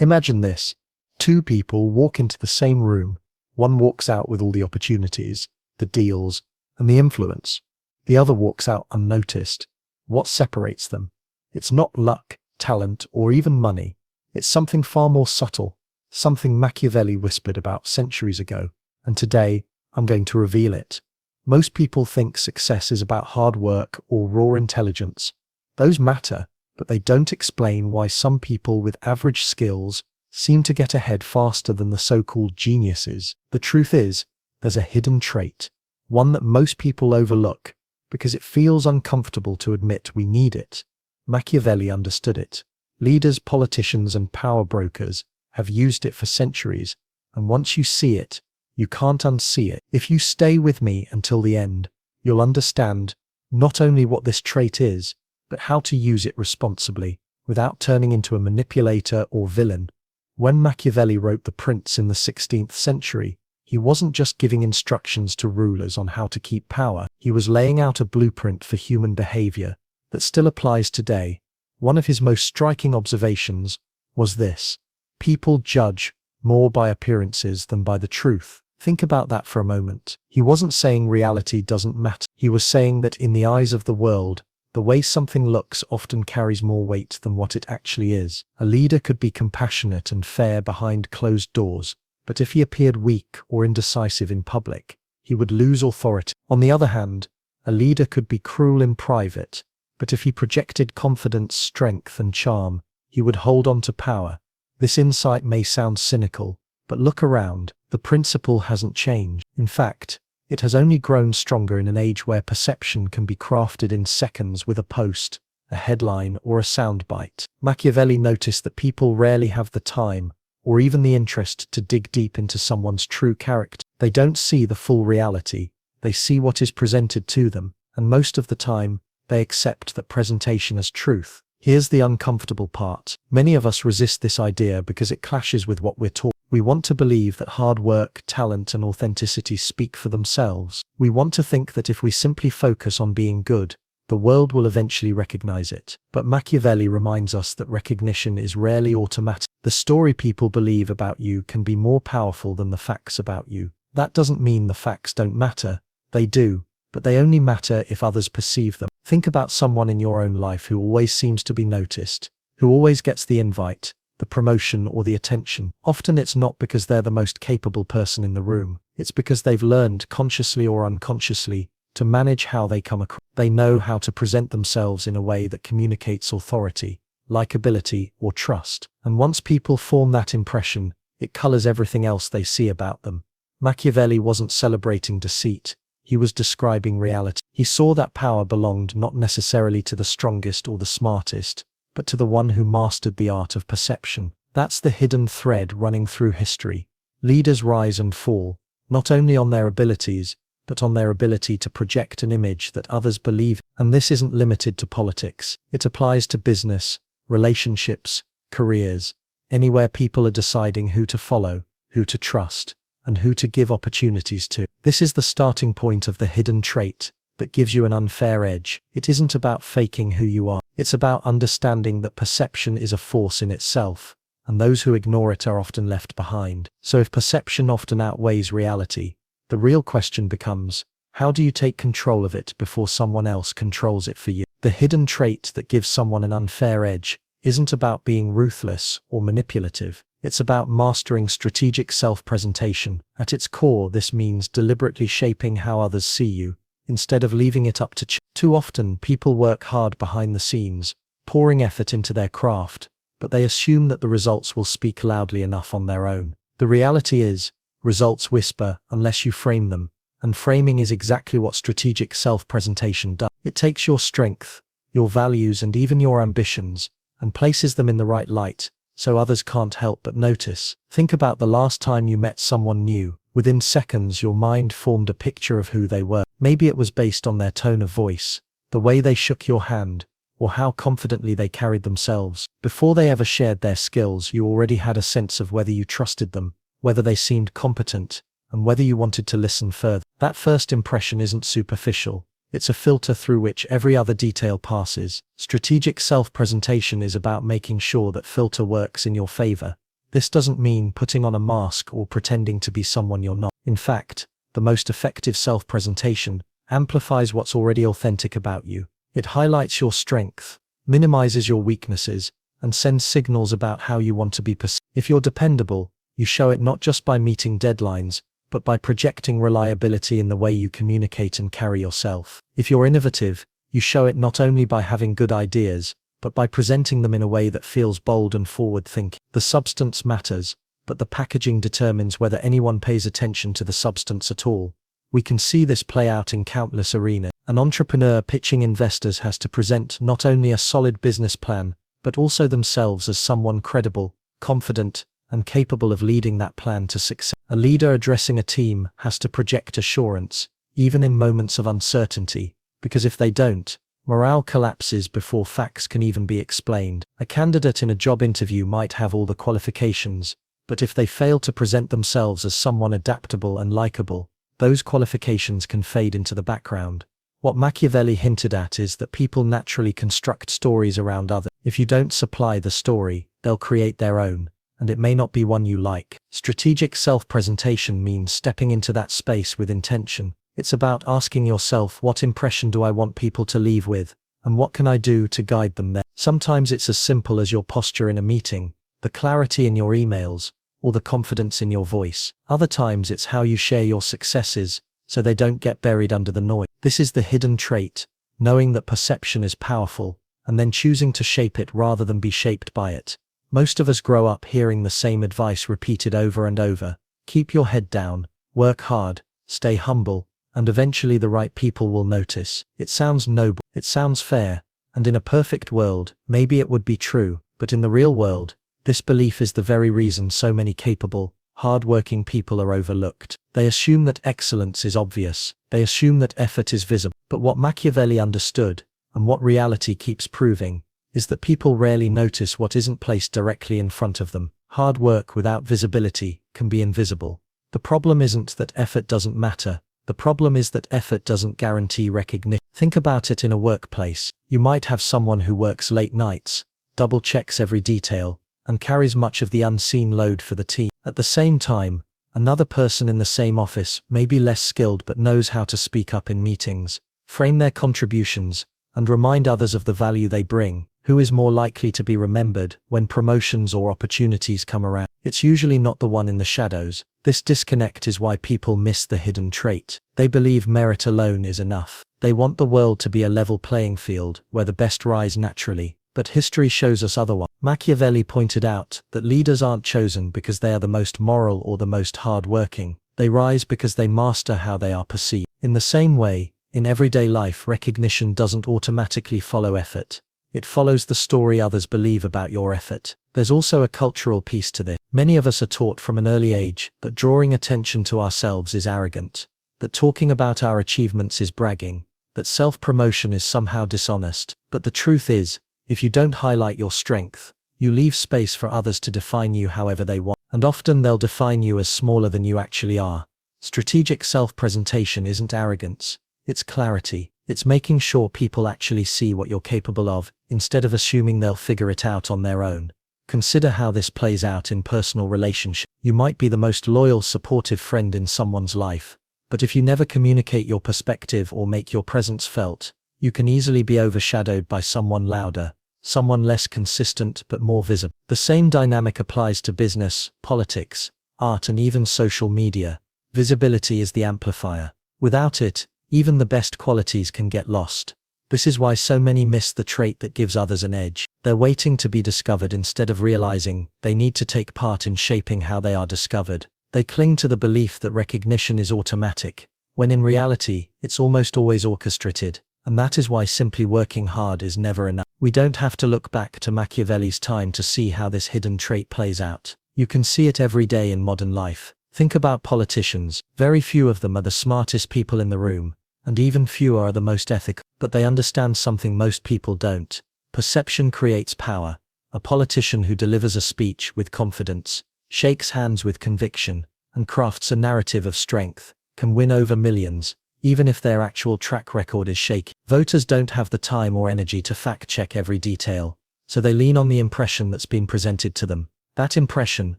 Imagine this. Two people walk into the same room. One walks out with all the opportunities, the deals, and the influence. The other walks out unnoticed. What separates them? It's not luck, talent, or even money. It's something far more subtle, something Machiavelli whispered about centuries ago, and today I'm going to reveal it. Most people think success is about hard work or raw intelligence. Those matter, but they don't explain why some people with average skills seem to get ahead faster than the so-called geniuses. The truth is, there's a hidden trait, one that most people overlook, because it feels uncomfortable to admit we need it. Machiavelli understood it. Leaders, politicians, and power brokers have used it for centuries, and once you see it, you can't unsee it. If you stay with me until the end, you'll understand not only what this trait is, but how to use it responsibly, without turning into a manipulator or villain. When Machiavelli wrote The Prince in the 16th century, he wasn't just giving instructions to rulers on how to keep power, he was laying out a blueprint for human behavior that still applies today. One of his most striking observations was this: people judge more by appearances than by the truth. Think about that for a moment. He wasn't saying reality doesn't matter. He was saying that in the eyes of the world, the way something looks often carries more weight than what it actually is. A leader could be compassionate and fair behind closed doors, but if he appeared weak or indecisive in public, he would lose authority. On the other hand, a leader could be cruel in private, but if he projected confidence, strength, and charm, he would hold on to power. This insight may sound cynical, but look around. The principle hasn't changed. In fact, it has only grown stronger in an age where perception can be crafted in seconds with a post, a headline, or a soundbite. Machiavelli noticed that people rarely have the time, or even the interest, to dig deep into someone's true character. They don't see the full reality, they see what is presented to them, and most of the time, they accept that presentation as truth. Here's the uncomfortable part. Many of us resist this idea because it clashes with what we're taught. We want to believe that hard work, talent, and authenticity speak for themselves. We want to think that if we simply focus on being good, the world will eventually recognize it. But Machiavelli reminds us that recognition is rarely automatic. The story people believe about you can be more powerful than the facts about you. That doesn't mean the facts don't matter. They do, but they only matter if others perceive them. Think about someone in your own life who always seems to be noticed, who always gets the invite, the promotion, or the attention. Often it's not because they're the most capable person in the room. It's because they've learned, consciously or unconsciously, to manage how they come across. They know how to present themselves in a way that communicates authority, likability, or trust. And once people form that impression, it colors everything else they see about them. Machiavelli wasn't celebrating deceit. He was describing reality. He saw that power belonged not necessarily to the strongest or the smartest, but to the one who mastered the art of perception. That's the hidden thread running through history. Leaders rise and fall, not only on their abilities, but on their ability to project an image that others believe. And this isn't limited to politics. It applies to business, relationships, careers, anywhere people are deciding who to follow, who to trust, and who to give opportunities to. This is the starting point of the hidden trait that gives you an unfair edge. It isn't about faking who you are. It's about understanding that perception is a force in itself, and those who ignore it are often left behind. So if perception often outweighs reality, the real question becomes, how do you take control of it before someone else controls it for you? The hidden trait that gives someone an unfair edge isn't about being ruthless or manipulative. It's about mastering strategic self-presentation. At its core, this means deliberately shaping how others see you, instead of leaving it up to chance. Too often, people work hard behind the scenes, pouring effort into their craft, but they assume that the results will speak loudly enough on their own. The reality is, results whisper unless you frame them, and framing is exactly what strategic self-presentation does. It takes your strength, your values, and even your ambitions, and places them in the right light, so others can't help but notice. Think about the last time you met someone new. Within seconds, your mind formed a picture of who they were. Maybe it was based on their tone of voice, the way they shook your hand, or how confidently they carried themselves. Before they ever shared their skills, you already had a sense of whether you trusted them, whether they seemed competent, and whether you wanted to listen further. That first impression isn't superficial. It's a filter through which every other detail passes. Strategic self-presentation is about making sure that filter works in your favor. This doesn't mean putting on a mask or pretending to be someone you're not. In fact, the most effective self-presentation amplifies what's already authentic about you. It highlights your strength, minimizes your weaknesses, and sends signals about how you want to be perceived. If you're dependable, you show it not just by meeting deadlines, but by projecting reliability in the way you communicate and carry yourself. If you're innovative, you show it not only by having good ideas, but by presenting them in a way that feels bold and forward-thinking. The substance matters, but the packaging determines whether anyone pays attention to the substance at all. We can see this play out in countless arenas. An entrepreneur pitching investors has to present not only a solid business plan, but also themselves as someone credible, confident, and capable of leading that plan to success. A leader addressing a team has to project assurance, even in moments of uncertainty, because if they don't, morale collapses before facts can even be explained. A candidate in a job interview might have all the qualifications, but if they fail to present themselves as someone adaptable and likable, those qualifications can fade into the background. What Machiavelli hinted at is that people naturally construct stories around others. If you don't supply the story, they'll create their own, and it may not be one you like. Strategic self-presentation means stepping into that space with intention. It's about asking yourself, what impression do I want people to leave with, and what can I do to guide them there? Sometimes it's as simple as your posture in a meeting, the clarity in your emails, or the confidence in your voice. Other times it's how you share your successes, so they don't get buried under the noise. This is the hidden trait, knowing that perception is powerful, and then choosing to shape it rather than be shaped by it. Most of us grow up hearing the same advice repeated over and over. Keep your head down, work hard, stay humble, and eventually the right people will notice. It sounds noble, it sounds fair, and in a perfect world, maybe it would be true, but in the real world, this belief is the very reason so many capable, hard-working people are overlooked. They assume that excellence is obvious, they assume that effort is visible. But what Machiavelli understood, and what reality keeps proving, is that people rarely notice what isn't placed directly in front of them. Hard work without visibility can be invisible. The problem isn't that effort doesn't matter, the problem is that effort doesn't guarantee recognition. Think about it in a workplace. You might have someone who works late nights, double-checks every detail, and carries much of the unseen load for the team. At the same time, another person in the same office may be less skilled but knows how to speak up in meetings, frame their contributions, and remind others of the value they bring. Who is more likely to be remembered when promotions or opportunities come around? It's usually not the one in the shadows. This disconnect is why people miss the hidden trait. They believe merit alone is enough. They want the world to be a level playing field where the best rise naturally. But history shows us otherwise. Machiavelli pointed out that leaders aren't chosen because they are the most moral or the most hard-working. They rise because they master how they are perceived. In the same way, in everyday life, recognition doesn't automatically follow effort. It follows the story others believe about your effort. There's also a cultural piece to this. Many of us are taught from an early age that drawing attention to ourselves is arrogant, that talking about our achievements is bragging, that self-promotion is somehow dishonest. But the truth is, if you don't highlight your strength, you leave space for others to define you however they want, and often they'll define you as smaller than you actually are. Strategic self-presentation isn't arrogance, it's clarity. It's making sure people actually see what you're capable of, instead of assuming they'll figure it out on their own. Consider how this plays out in personal relationships. You might be the most loyal, supportive friend in someone's life, but if you never communicate your perspective or make your presence felt, you can easily be overshadowed by someone louder, someone less consistent but more visible. The same dynamic applies to business, politics, art, and even social media. Visibility is the amplifier. Without it, even the best qualities can get lost. This is why so many miss the trait that gives others an edge. They're waiting to be discovered instead of realizing they need to take part in shaping how they are discovered. They cling to the belief that recognition is automatic, when in reality, it's almost always orchestrated, and that is why simply working hard is never enough. We don't have to look back to Machiavelli's time to see how this hidden trait plays out. You can see it every day in modern life. Think about politicians. Very few of them are the smartest people in the room, and even fewer are the most ethical, but they understand something most people don't. Perception creates power. A politician who delivers a speech with confidence, shakes hands with conviction, and crafts a narrative of strength, can win over millions, even if their actual track record is shaky. Voters don't have the time or energy to fact-check every detail, so they lean on the impression that's been presented to them. That impression,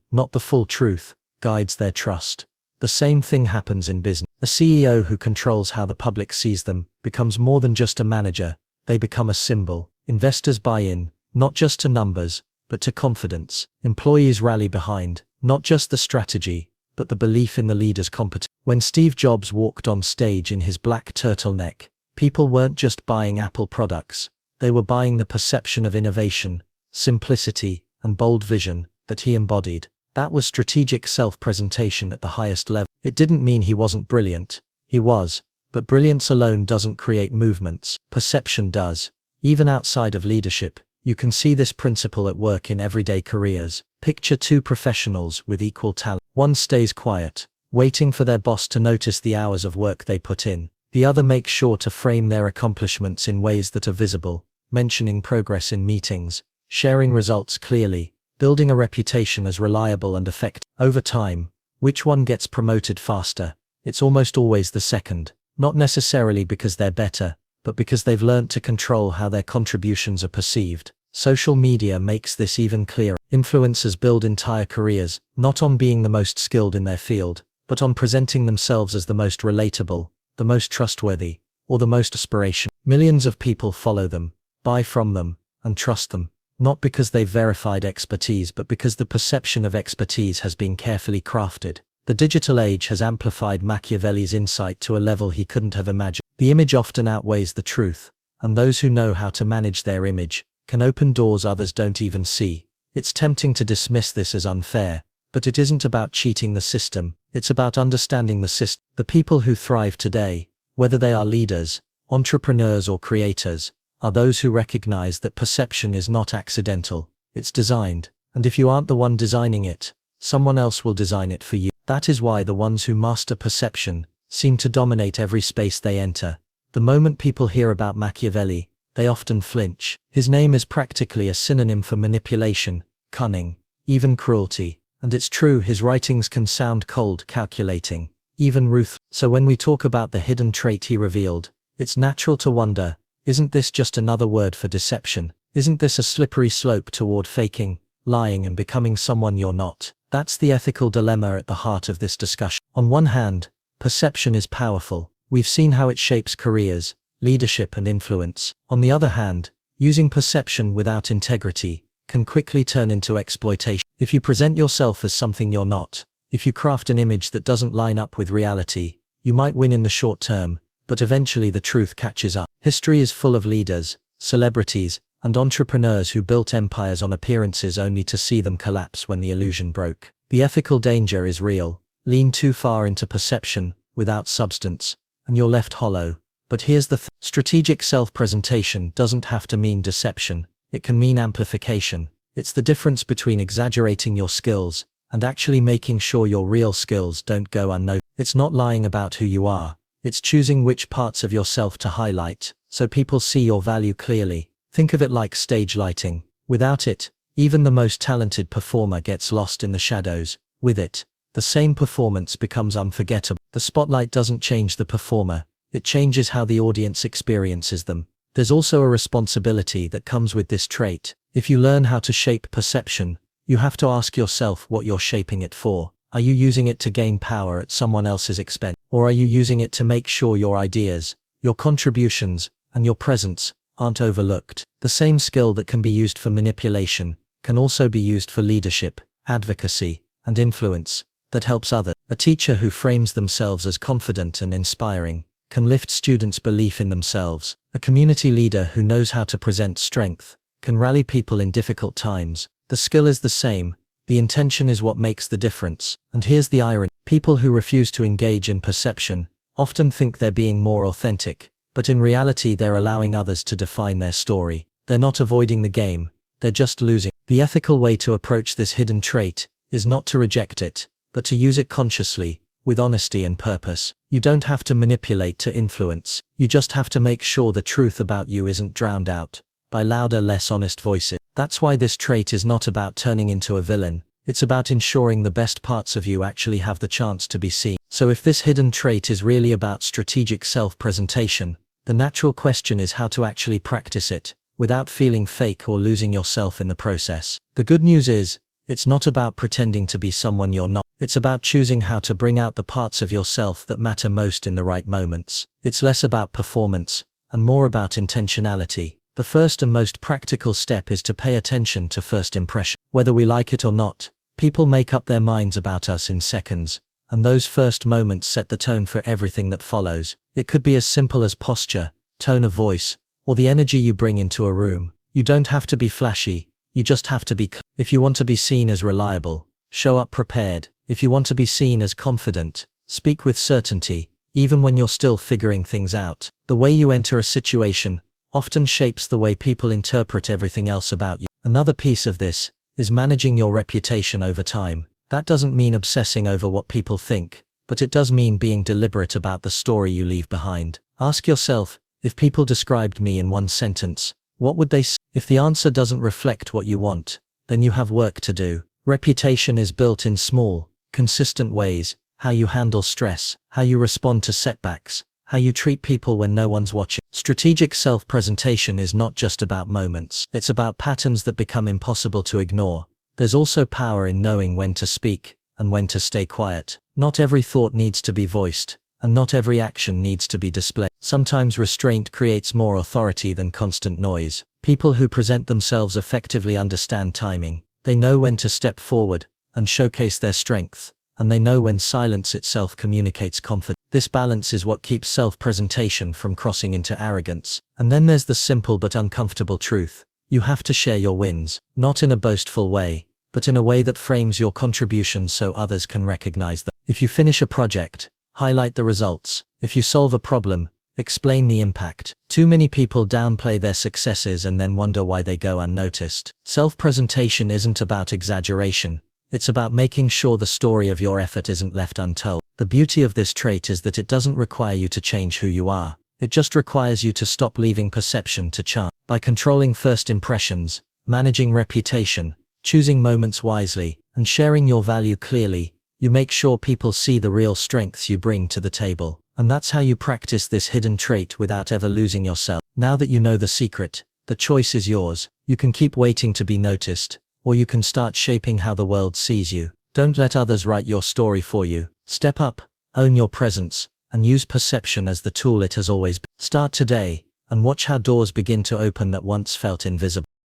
not the full truth, guides their trust. The same thing happens in business. A CEO who controls how the public sees them becomes more than just a manager. They become a symbol. Investors buy in, not just to numbers, but to confidence. Employees rally behind, not just the strategy, but the belief in the leader's competence. When Steve Jobs walked on stage in his black turtleneck, people weren't just buying Apple products. They were buying the perception of innovation, simplicity, and bold vision that he embodied. That was strategic self-presentation at the highest level. It didn't mean he wasn't brilliant. He was. But brilliance alone doesn't create movements. Perception does. Even outside of leadership, you can see this principle at work in everyday careers. Picture two professionals with equal talent. One stays quiet, waiting for their boss to notice the hours of work they put in. The other makes sure to frame their accomplishments in ways that are visible, mentioning progress in meetings, sharing results clearly, building a reputation as reliable and effective. Over time, which one gets promoted faster? It's almost always the second. Not necessarily because they're better, but because they've learned to control how their contributions are perceived. Social media makes this even clearer. Influencers build entire careers, not on being the most skilled in their field, but on presenting themselves as the most relatable, the most trustworthy, or the most aspirational. Millions of people follow them, buy from them, and trust them, not because they've verified expertise, but because the perception of expertise has been carefully crafted. The digital age has amplified Machiavelli's insight to a level he couldn't have imagined. The image often outweighs the truth, and those who know how to manage their image can open doors others don't even see. It's tempting to dismiss this as unfair, but it isn't about cheating the system, it's about understanding the system. The people who thrive today, whether they are leaders, entrepreneurs or creators, are those who recognize that perception is not accidental, it's designed, and if you aren't the one designing it, someone else will design it for you. That is why the ones who master perception seem to dominate every space they enter. The moment people hear about Machiavelli, they often flinch. His name is practically a synonym for manipulation, cunning, even cruelty. And it's true, his writings can sound cold, calculating, even ruthless. So when we talk about the hidden trait he revealed, it's natural to wonder, isn't this just another word for deception? Isn't this a slippery slope toward faking, lying and becoming someone you're not? That's the ethical dilemma at the heart of this discussion. On one hand, perception is powerful. We've seen how it shapes careers, leadership and influence. On the other hand, using perception without integrity can quickly turn into exploitation. If you present yourself as something you're not, if you craft an image that doesn't line up with reality, you might win in the short term, but eventually the truth catches up. History is full of leaders, celebrities, and entrepreneurs who built empires on appearances only to see them collapse when the illusion broke. The ethical danger is real. Lean too far into perception, without substance, and you're left hollow. But here's the strategic self-presentation doesn't have to mean deception. It can mean amplification. It's the difference between exaggerating your skills and actually making sure your real skills don't go unnoticed. It's not lying about who you are. It's choosing which parts of yourself to highlight, so people see your value clearly. Think of it like stage lighting. Without it, even the most talented performer gets lost in the shadows. With it, the same performance becomes unforgettable. The spotlight doesn't change the performer, it changes how the audience experiences them. There's also a responsibility that comes with this trait. If you learn how to shape perception, you have to ask yourself what you're shaping it for. Are you using it to gain power at someone else's expense? Or are you using it to make sure your ideas, your contributions, and your presence aren't overlooked? The same skill that can be used for manipulation can also be used for leadership, advocacy, and influence that helps others. A teacher who frames themselves as confident and inspiring can lift students' belief in themselves. A community leader who knows how to present strength can rally people in difficult times. The skill is the same, the intention is what makes the difference. And here's the irony. People who refuse to engage in perception often think they're being more authentic, but in reality they're allowing others to define their story. They're not avoiding the game, they're just losing. The ethical way to approach this hidden trait is not to reject it, but to use it consciously, with honesty and purpose. You don't have to manipulate to influence, you just have to make sure the truth about you isn't drowned out by louder, less honest voices. That's why this trait is not about turning into a villain, it's about ensuring the best parts of you actually have the chance to be seen. So if this hidden trait is really about strategic self-presentation, the natural question is how to actually practice it, without feeling fake or losing yourself in the process. The good news is, It's not about pretending to be someone you're not. It's about choosing how to bring out the parts of yourself that matter most in the right moments. It's less about performance and more about intentionality. The first and most practical step is to pay attention to first impression. Whether we like it or not, people make up their minds about us in seconds, and those first moments set the tone for everything that follows. It could be as simple as posture, tone of voice, or the energy you bring into a room. You don't have to be flashy, you just have to be clear. If you want to be seen as reliable, show up prepared. If you want to be seen as confident, speak with certainty, even when you're still figuring things out. The way you enter a situation often shapes the way people interpret everything else about you. Another piece of this is managing your reputation over time. That doesn't mean obsessing over what people think, but it does mean being deliberate about the story you leave behind. Ask yourself, if people described me in one sentence, what would they say? If the answer doesn't reflect what you want, then you have work to do. Reputation is built in small, consistent ways: how you handle stress, how you respond to setbacks, how you treat people when no one's watching. Strategic self-presentation is not just about moments. It's about patterns that become impossible to ignore. There's also power in knowing when to speak and when to stay quiet. Not every thought needs to be voiced, and not every action needs to be displayed. Sometimes restraint creates more authority than constant noise. People who present themselves effectively understand timing. They know when to step forward and showcase their strength, and they know when silence itself communicates confidence. This balance is what keeps self-presentation from crossing into arrogance. And then there's the simple but uncomfortable truth. You have to share your wins, not in a boastful way, but in a way that frames your contribution so others can recognize them. If you finish a project, highlight the results. If you solve a problem, explain the impact. Too many people downplay their successes and then wonder why they go unnoticed. Self-presentation isn't about exaggeration. It's about making sure the story of your effort isn't left untold. The beauty of this trait is that it doesn't require you to change who you are. It just requires you to stop leaving perception to chance. By controlling first impressions, managing reputation, choosing moments wisely, and sharing your value clearly, you make sure people see the real strengths you bring to the table. And that's how you practice this hidden trait without ever losing yourself. Now that you know the secret, the choice is yours. You can keep waiting to be noticed, or you can start shaping how the world sees you. Don't let others write your story for you. Step up, own your presence, and use perception as the tool it has always been. Start today, and watch how doors begin to open that once felt invisible.